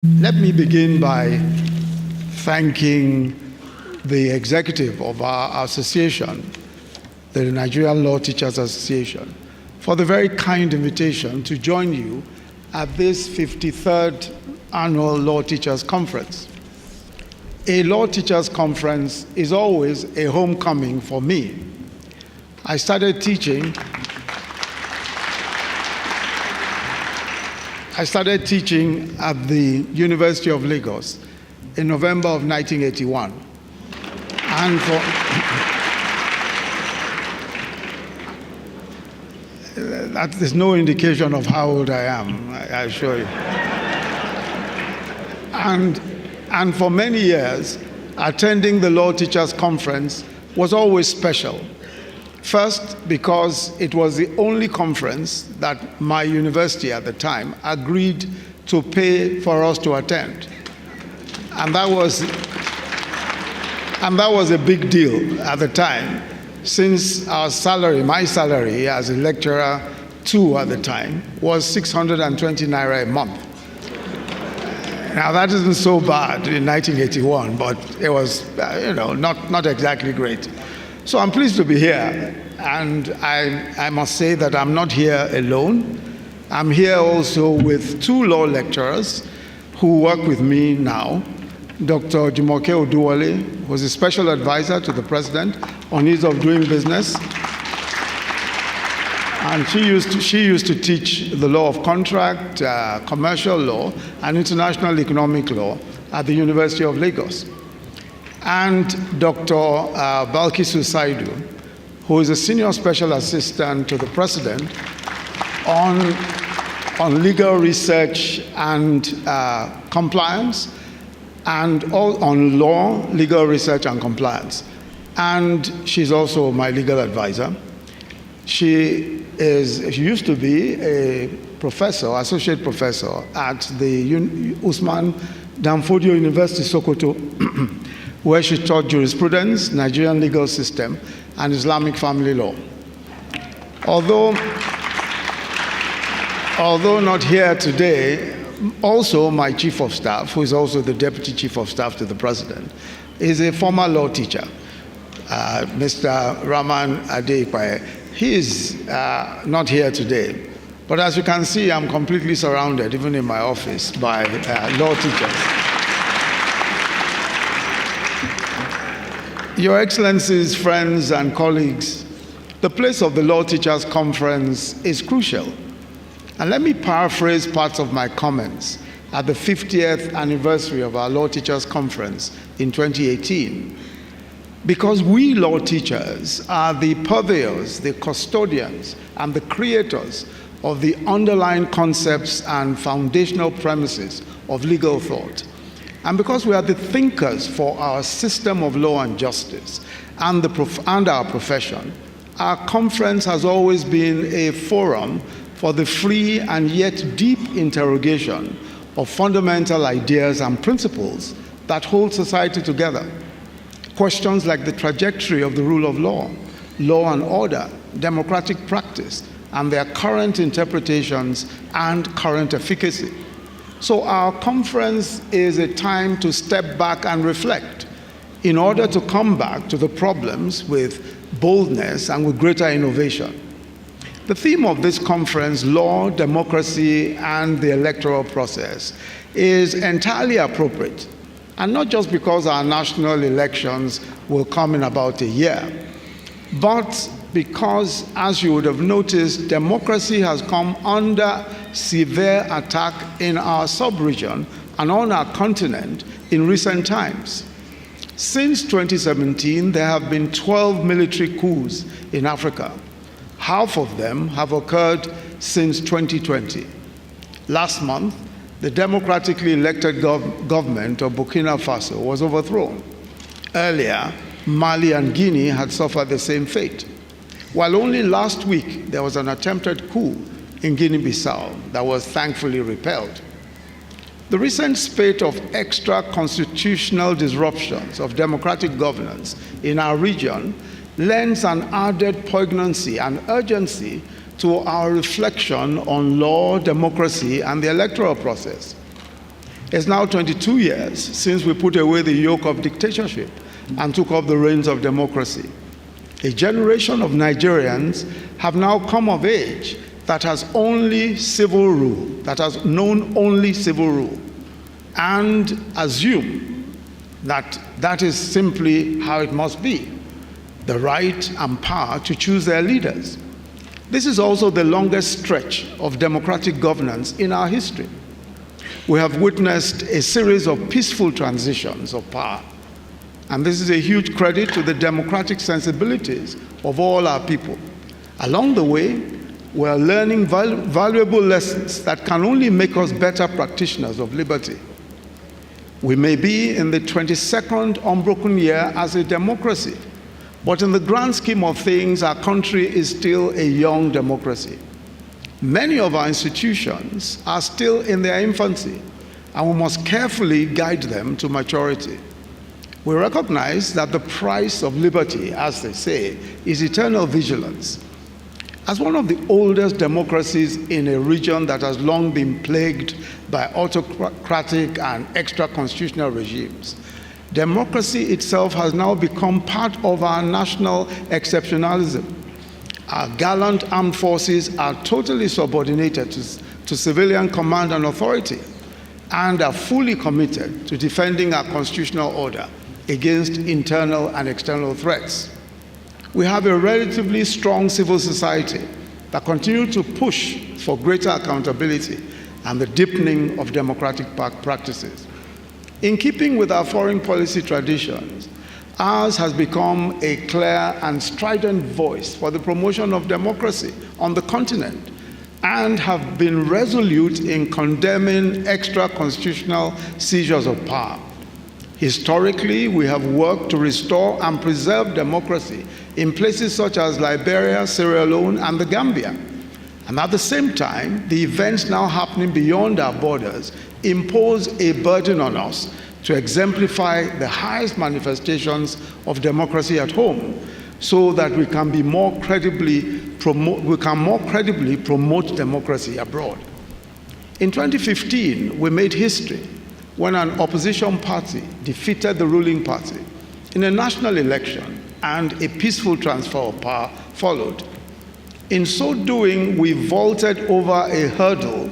Let me begin by thanking the executive of our association, the Nigerian Law Teachers Association, for the very kind invitation to join you at this 53rd Annual Law Teachers Conference. A Law Teachers Conference is always a homecoming for me. I started teaching at the University of Lagos in November of 1981. And there's no indication of how old I am, I assure you. And for many years, attending the Law Teachers Conference was always special. First, because it was the only conference that my university at the time agreed to pay for us to attend. And that was a big deal at the time, since our salary, my salary as a lecturer 2 at the time, was 620 naira a month. Now that isn't so bad in 1981, but it was, not exactly great. So I'm pleased to be here, and I must say that I'm not here alone. I'm here also with 2 law lecturers who work with me now. Dr. Jumoke Oduwole, who is a special advisor to the president on ease of doing business. And she used to teach the law of contract, commercial law, and international economic law at the University of Lagos. And Dr. Balkisu Saidu, who is a senior special assistant to the president on legal research and compliance, and on law, legal research and compliance. And she's also my legal advisor. She used to be a professor, associate professor at the Usman Danfodio University, Sokoto, where she taught jurisprudence, Nigerian legal system, and Islamic family law. Although not here today, also my chief of staff, who is also the deputy chief of staff to the president, is a former law teacher, Mr. Raman Adeikwaye. He is not here today, but as you can see, I'm completely surrounded, even in my office, by law teachers. Your Excellencies, friends and colleagues, the place of the Law Teachers Conference is crucial. And let me paraphrase parts of my comments at the 50th anniversary of our Law Teachers Conference in 2018. Because we law teachers are the purveyors, the custodians, and the creators of the underlying concepts and foundational premises of legal thought. And because we are the thinkers for our system of law and justice and our profession, our conference has always been a forum for the free and yet deep interrogation of fundamental ideas and principles that hold society together. Questions like the trajectory of the rule of law, law and order, democratic practice, and their current interpretations and current efficacy. So our conference is a time to step back and reflect in order to come back to the problems with boldness and with greater innovation. The theme of this conference, Law, Democracy, and the Electoral Process, is entirely appropriate, and not just because our national elections will come in about a year, but because, as you would have noticed, democracy has come under severe attack in our sub-region and on our continent in recent times. Since 2017, there have been 12 military coups in Africa. Half of them have occurred since 2020. Last month, the democratically elected government of Burkina Faso was overthrown. Earlier, Mali and Guinea had suffered the same fate. While only last week there was an attempted coup in Guinea-Bissau that was thankfully repelled. The recent spate of extra-constitutional disruptions of democratic governance in our region lends an added poignancy and urgency to our reflection on law, democracy, and the electoral process. It's now 22 years since we put away the yoke of dictatorship and took up the reins of democracy. A generation of Nigerians have now come of age that has only civil rule, that has known only civil rule, and assume that that is simply how it must be, the right and power to choose their leaders. This is also the longest stretch of democratic governance in our history. We have witnessed a series of peaceful transitions of power, and this is a huge credit to the democratic sensibilities of all our people. Along the way, we are learning valuable lessons that can only make us better practitioners of liberty. We may be in the 22nd unbroken year as a democracy, but in the grand scheme of things, our country is still a young democracy. Many of our institutions are still in their infancy, and we must carefully guide them to maturity. We recognize that the price of liberty, as they say, is eternal vigilance. As one of the oldest democracies in a region that has long been plagued by autocratic and extra-constitutional regimes, democracy itself has now become part of our national exceptionalism. Our gallant armed forces are totally subordinated to civilian command and authority, and are fully committed to defending our constitutional order against internal and external threats. We have a relatively strong civil society that continues to push for greater accountability and the deepening of democratic practices. In keeping with our foreign policy traditions, ours has become a clear and strident voice for the promotion of democracy on the continent, and have been resolute in condemning extra-constitutional seizures of power. Historically, we have worked to restore and preserve democracy in places such as Liberia, Sierra Leone, and the Gambia. And at the same time, the events now happening beyond our borders impose a burden on us to exemplify the highest manifestations of democracy at home, so that we can more credibly promote democracy abroad. In 2015, we made history when an opposition party defeated the ruling party in a national election, and a peaceful transfer of power followed. In so doing, we vaulted over a hurdle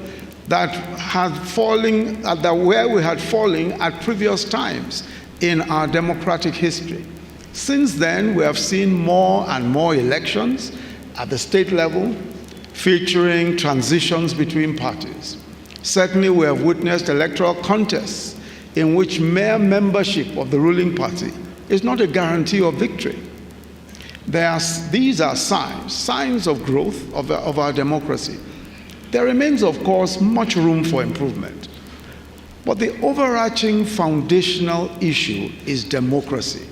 that had fallen, where we had fallen at previous times in our democratic history. Since then, we have seen more and more elections at the state level, featuring transitions between parties. Certainly, we have witnessed electoral contests in which mere membership of the ruling party is not a guarantee of victory. These are signs of growth of our democracy. There remains, of course, much room for improvement. But the overarching foundational issue is democracy.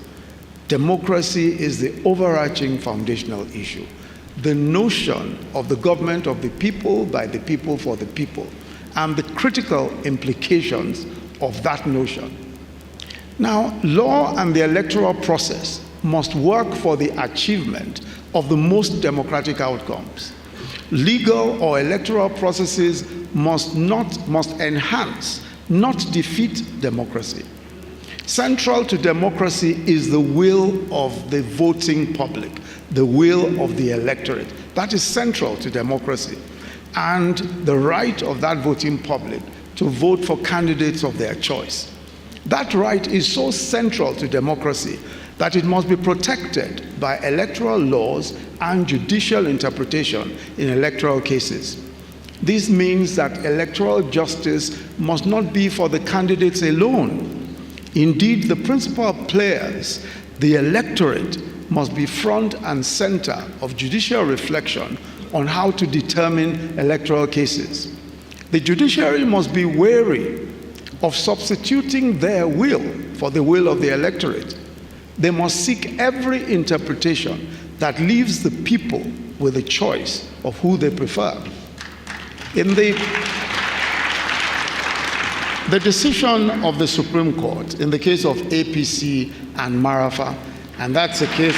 Democracy is the overarching foundational issue. The notion of the government of the people, by the people, for the people, and the critical implications of that notion. Now, law and the electoral process must work for the achievement of the most democratic outcomes. Legal or electoral processes must enhance, not defeat democracy. Central to democracy is the will of the voting public, the will of the electorate. That is central to democracy, and the right of that voting public to vote for candidates of their choice. That right is so central to democracy that it must be protected by electoral laws and judicial interpretation in electoral cases. This means that electoral justice must not be for the candidates alone. Indeed, the principal players, the electorate, must be front and center of judicial reflection on how to determine electoral cases. The judiciary must be wary of substituting their will for the will of the electorate. They must seek every interpretation that leaves the people with a choice of who they prefer. In the decision of the Supreme Court in the case of APC and Marafa, and that's a case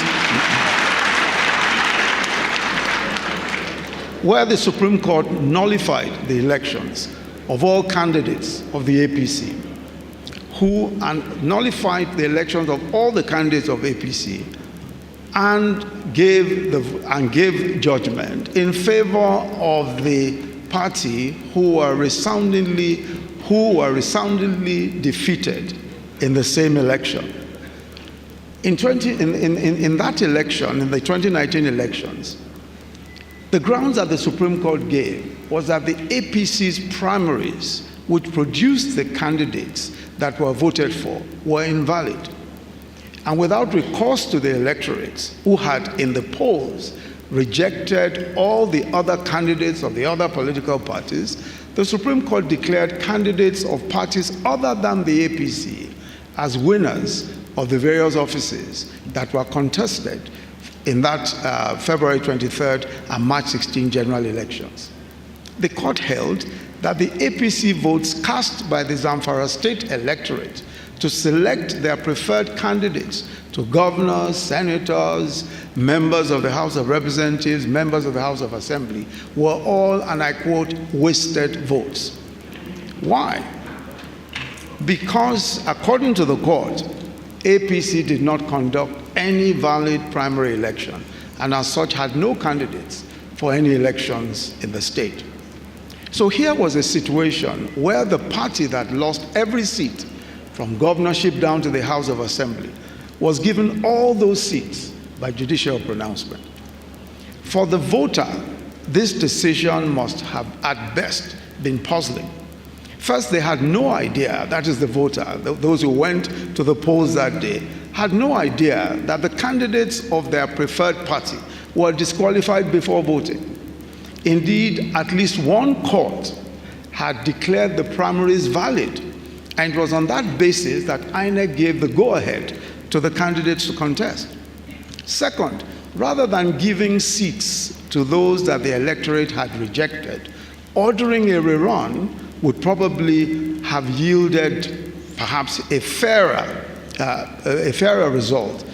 where the Supreme Court nullified the elections, of all candidates of the APC, who nullified the elections of all the candidates of APC and gave judgment in favor of the party who were resoundingly defeated in the same election. In that election, in the 2019 elections, the grounds that the Supreme Court gave was that the APC's primaries, which produced the candidates that were voted for, were invalid. And without recourse to the electorates who had in the polls rejected all the other candidates of the other political parties, the Supreme Court declared candidates of parties other than the APC as winners of the various offices that were contested in that February 23rd and March 16 general elections. The court held that the APC votes cast by the Zamfara state electorate to select their preferred candidates to governors, senators, members of the House of Representatives, members of the House of Assembly, were all, and I quote, wasted votes. Why? Because, according to the court, APC did not conduct any valid primary election and as such had no candidates for any elections in the state. So here was a situation where the party that lost every seat from governorship down to the House of Assembly was given all those seats by judicial pronouncement. For the voter, this decision must have at best been puzzling. First, they had no idea, that is the voter, those who went to the polls that day, had no idea that the candidates of their preferred party were disqualified before voting. Indeed, at least one court had declared the primaries valid, and it was on that basis that INEC gave the go-ahead to the candidates to contest. Second, rather than giving seats to those that the electorate had rejected, ordering a rerun would probably have yielded perhaps a fairer result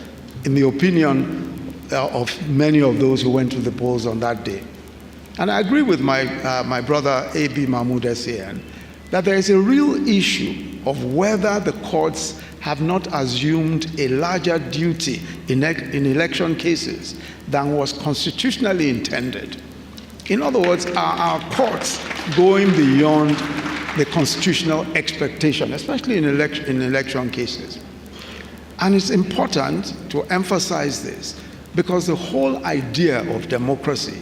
in the opinion of many of those who went to the polls on that day. And I agree with my brother A.B. Mahmoud Essien that there is a real issue of whether the courts have not assumed a larger duty in election cases than was constitutionally intended. In other words, are our courts going beyond the constitutional expectation, especially in election cases? And it's important to emphasize this because the whole idea of democracy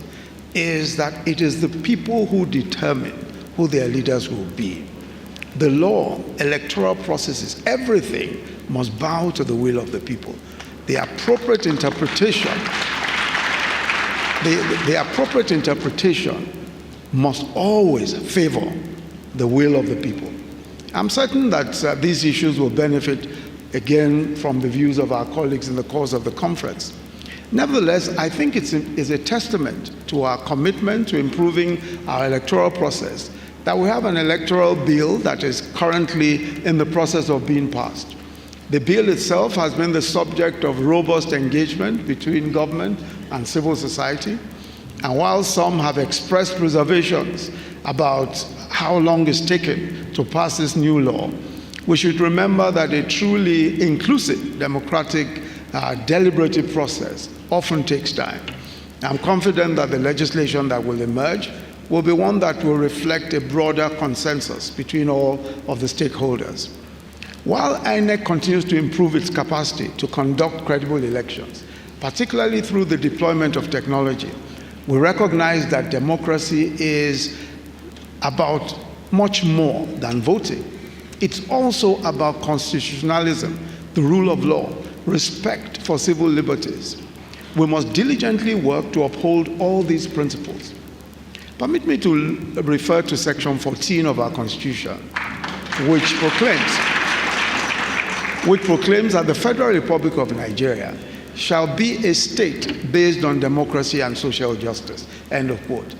is that it is the people who determine who their leaders will be. The law, electoral processes, everything must bow to the will of the people. The appropriate interpretation must always favor the will of the people. I'm certain that these issues will benefit, again, from the views of our colleagues in the course of the conference. Nevertheless, I think it's a testament to our commitment to improving our electoral process that we have an electoral bill that is currently in the process of being passed. The bill itself has been the subject of robust engagement between government and civil society. And while some have expressed reservations about how long it's taken to pass this new law, we should remember that a truly inclusive, democratic, deliberative process often takes time. I'm confident that the legislation that will emerge will be one that will reflect a broader consensus between all of the stakeholders. While INEC continues to improve its capacity to conduct credible elections, particularly through the deployment of technology, we recognize that democracy is about much more than voting. It's also about constitutionalism, the rule of law, respect for civil liberties. We must diligently work to uphold all these principles. Permit me to refer to Section 14 of our Constitution, which proclaims that the Federal Republic of Nigeria shall be a state based on democracy and social justice. End of quote.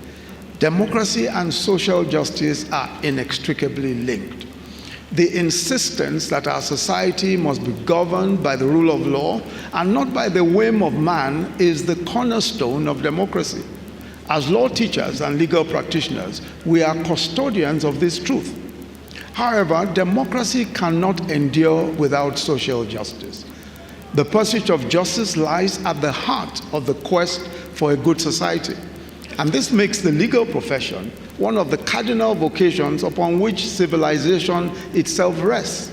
Democracy and social justice are inextricably linked. The insistence that our society must be governed by the rule of law and not by the whim of man is the cornerstone of democracy. As law teachers and legal practitioners, we are custodians of this truth. However, democracy cannot endure without social justice. The pursuit of justice lies at the heart of the quest for a good society. And this makes the legal profession one of the cardinal vocations upon which civilization itself rests.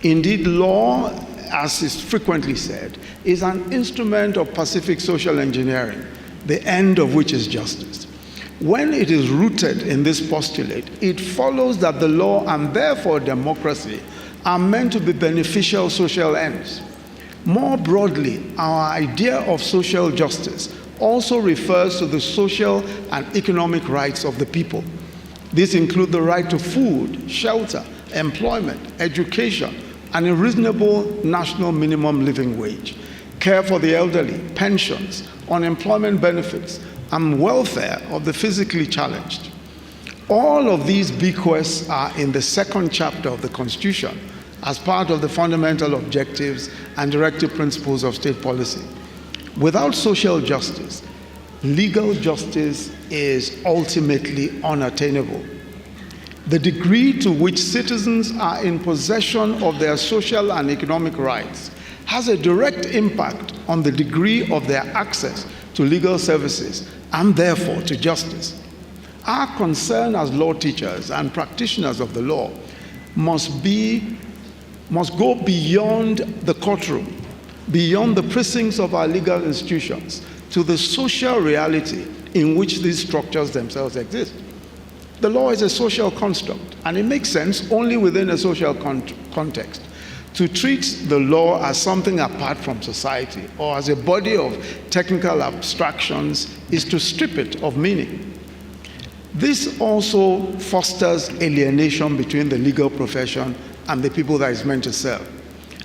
Indeed, law, as is frequently said, is an instrument of pacific social engineering, the end of which is justice. When it is rooted in this postulate, it follows that the law and therefore democracy are meant to be beneficial social ends. More broadly, our idea of social justice also refers to the social and economic rights of the people. These include the right to food, shelter, employment, education, and a reasonable national minimum living wage, care for the elderly, pensions, unemployment benefits, and welfare of the physically challenged. All of these bequests are in the second chapter of the Constitution as part of the fundamental objectives and directive principles of state policy. Without social justice, legal justice is ultimately unattainable. The degree to which citizens are in possession of their social and economic rights has a direct impact on the degree of their access to legal services and therefore to justice. Our concern as law teachers and practitioners of the law must go beyond the courtroom, beyond the precincts of our legal institutions, to the social reality in which these structures themselves exist. The law is a social construct, and it makes sense only within a social context. To treat the law as something apart from society or as a body of technical abstractions is to strip it of meaning. This also fosters alienation between the legal profession and the people that it's meant to serve.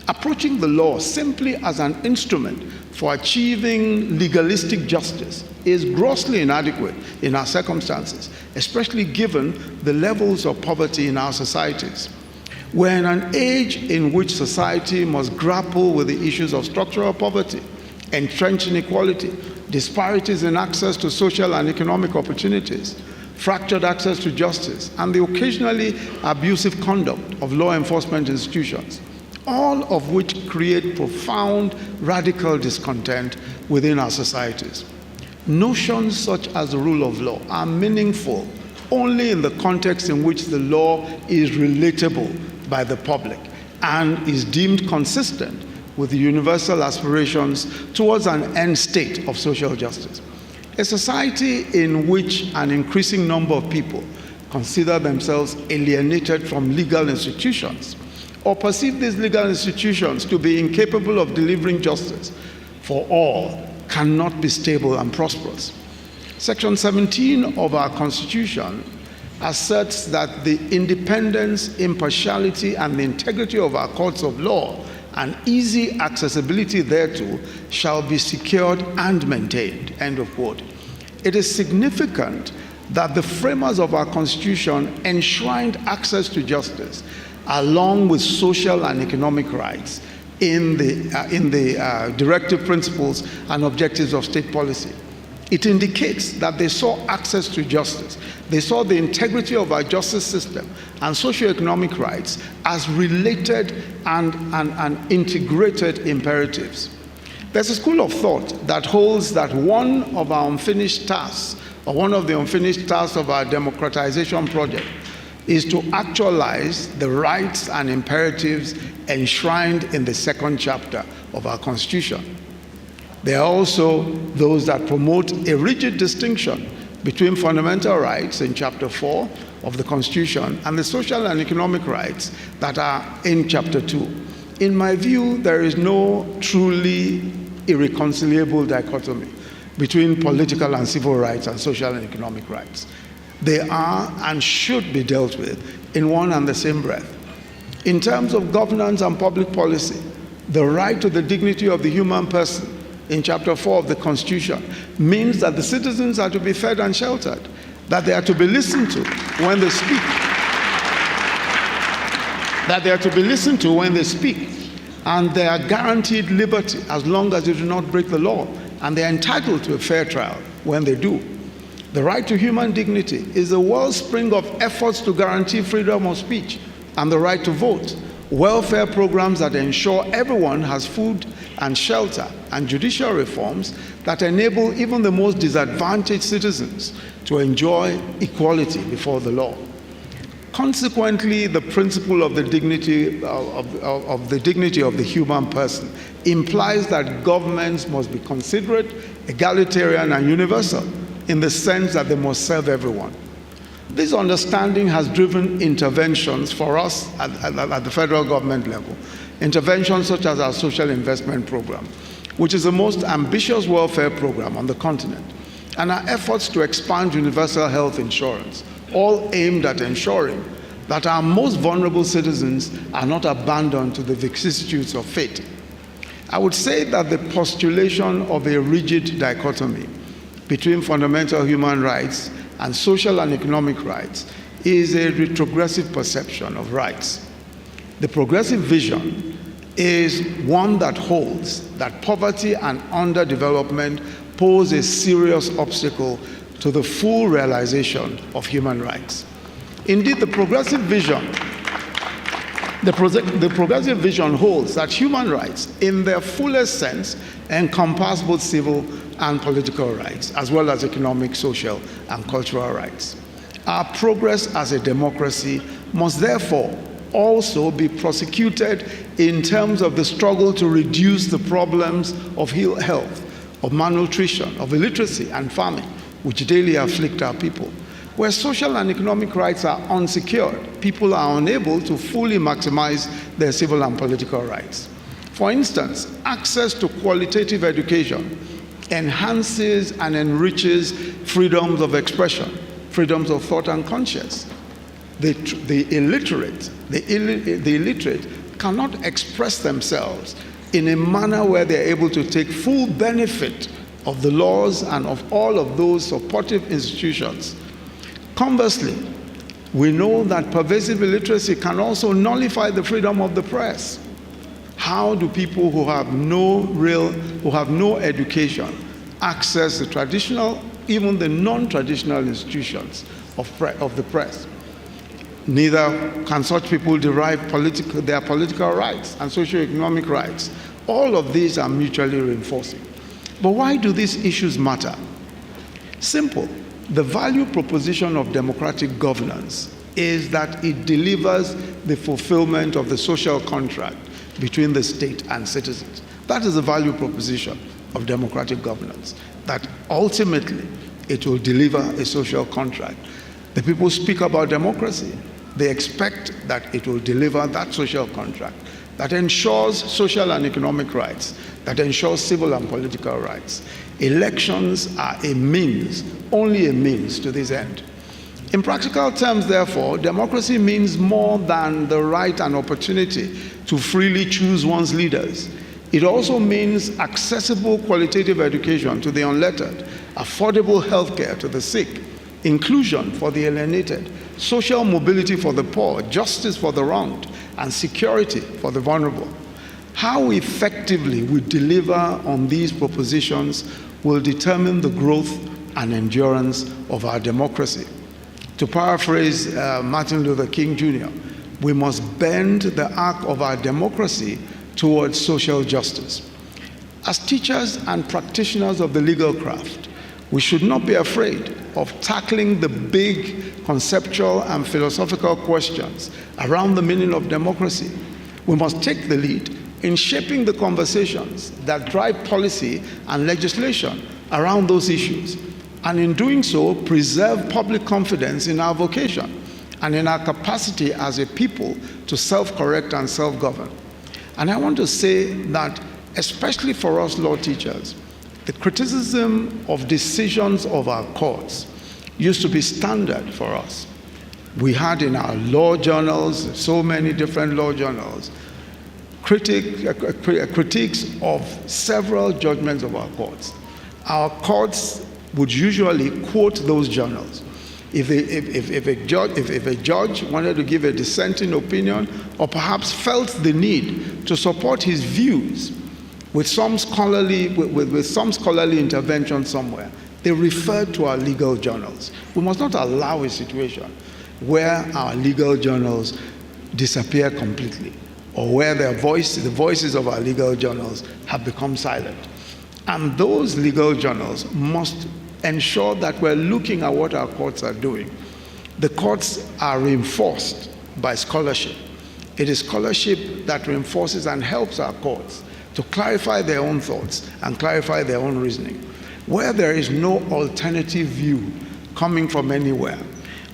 Approaching the law simply as an instrument for achieving legalistic justice is grossly inadequate in our circumstances, especially given the levels of poverty in our societies. We're in an age in which society must grapple with the issues of structural poverty, entrenched inequality, disparities in access to social and economic opportunities, fractured access to justice, and the occasionally abusive conduct of law enforcement institutions, all of which create profound radical discontent within our societies. Notions such as the rule of law are meaningful only in the context in which the law is relatable by the public and is deemed consistent with the universal aspirations towards an end state of social justice. A society in which an increasing number of people consider themselves alienated from legal institutions or perceive these legal institutions to be incapable of delivering justice for all cannot be stable and prosperous. Section 17 of our Constitution asserts that the independence, impartiality, and the integrity of our courts of law and easy accessibility thereto shall be secured and maintained, end of quote. It is significant that the framers of our Constitution enshrined access to justice along with social and economic rights in the directive principles and objectives of state policy. It indicates that they saw access to justice. They saw the integrity of our justice system and socioeconomic rights as related and integrated imperatives. There's a school of thought that holds that one of the unfinished tasks of our democratization project is to actualize the rights and imperatives enshrined in the second chapter of our Constitution. There are also those that promote a rigid distinction between fundamental rights in Chapter 4 of the Constitution and the social and economic rights that are in Chapter 2. In my view, there is no truly irreconcilable dichotomy between political and civil rights and social and economic rights. They are and should be dealt with in one and the same breath. In terms of governance and public policy, the right to the dignity of the human person in Chapter 4 of the Constitution means that the citizens are to be fed and sheltered, that they are to be listened to when they speak, and they are guaranteed liberty as long as they do not break the law, and they are entitled to a fair trial when they do. The right to human dignity is the wellspring of efforts to guarantee freedom of speech and the right to vote, welfare programs that ensure everyone has food and shelter, and judicial reforms that enable even the most disadvantaged citizens to enjoy equality before the law. Consequently, the principle of the dignity of the human person implies that governments must be considerate, egalitarian, and universal in the sense that they must serve everyone. This understanding has driven interventions for us at the federal government level, interventions such as our social investment program, which is the most ambitious welfare program on the continent, and our efforts to expand universal health insurance, all aimed at ensuring that our most vulnerable citizens are not abandoned to the vicissitudes of fate. I would say that the postulation of a rigid dichotomy between fundamental human rights and social and economic rights is a retrogressive perception of rights. The progressive vision is one that holds that poverty and underdevelopment pose a serious obstacle to the full realization of human rights. Indeed, the progressive vision holds that human rights, in their fullest sense, encompass both civil and political rights, as well as economic, social, and cultural rights. Our progress as a democracy must therefore also be prosecuted in terms of the struggle to reduce the problems of ill health, of malnutrition, of illiteracy and famine, which daily afflict our people. Where social and economic rights are unsecured, people are unable to fully maximize their civil and political rights. For instance, access to qualitative education enhances and enriches freedoms of expression, freedoms of thought and conscience. The illiterate cannot express themselves in a manner where they're able to take full benefit of the laws and of all of those supportive institutions. Conversely, we know that pervasive illiteracy can also nullify the freedom of the press. How do people who have no education access the traditional, even the non-traditional institutions of the press? Neither can such people derive their political rights and socio-economic rights. All of these are mutually reinforcing. But why do these issues matter? Simple. The value proposition of democratic governance is that it delivers the fulfillment of the social contract between the state and citizens. That is the value proposition of democratic governance, that ultimately it will deliver a social contract. The people speak about democracy. They expect that it will deliver that social contract that ensures social and economic rights, that ensures civil and political rights. Elections are a means, only a means to this end. In practical terms, therefore, democracy means more than the right and opportunity to freely choose one's leaders. It also means accessible qualitative education to the unlettered, affordable healthcare to the sick, inclusion for the alienated, social mobility for the poor, justice for the wronged, and security for the vulnerable. How effectively we deliver on these propositions will determine the growth and endurance of our democracy. To paraphrase Martin Luther King Jr., we must bend the arc of our democracy towards social justice. As teachers and practitioners of the legal craft, we should not be afraid of tackling the big conceptual and philosophical questions around the meaning of democracy. We must take the lead in shaping the conversations that drive policy and legislation around those issues, and in doing so, preserve public confidence in our vocation and in our capacity as a people to self-correct and self-govern. And I want to say that, especially for us law teachers, the criticism of decisions of our courts used to be standard for us. We had in our law journals, so many different law journals, critiques of several judgments of our courts. Our courts would usually quote those journals. If a judge wanted to give a dissenting opinion, or perhaps felt the need to support his views with some scholarly intervention somewhere, They refer to our legal journals. We must not allow a situation where our legal journals disappear completely, or where the voices of our legal journals have become silent. And those legal journals must ensure that we're looking at what our courts are doing. The courts are reinforced by scholarship. It is scholarship that reinforces and helps our courts to clarify their own thoughts and clarify their own reasoning. Where there is no alternative view coming from anywhere,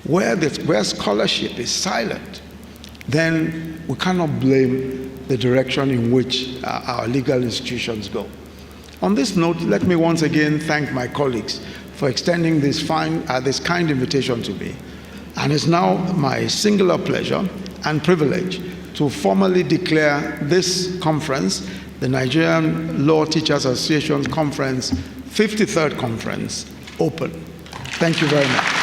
where scholarship is silent, then we cannot blame the direction in which our legal institutions go. On this note, let me once again thank my colleagues for extending this kind invitation to me. And it's now my singular pleasure and privilege to formally declare this conference, the Nigerian Law Teachers Association Conference, 53rd Conference, open. Thank you very much.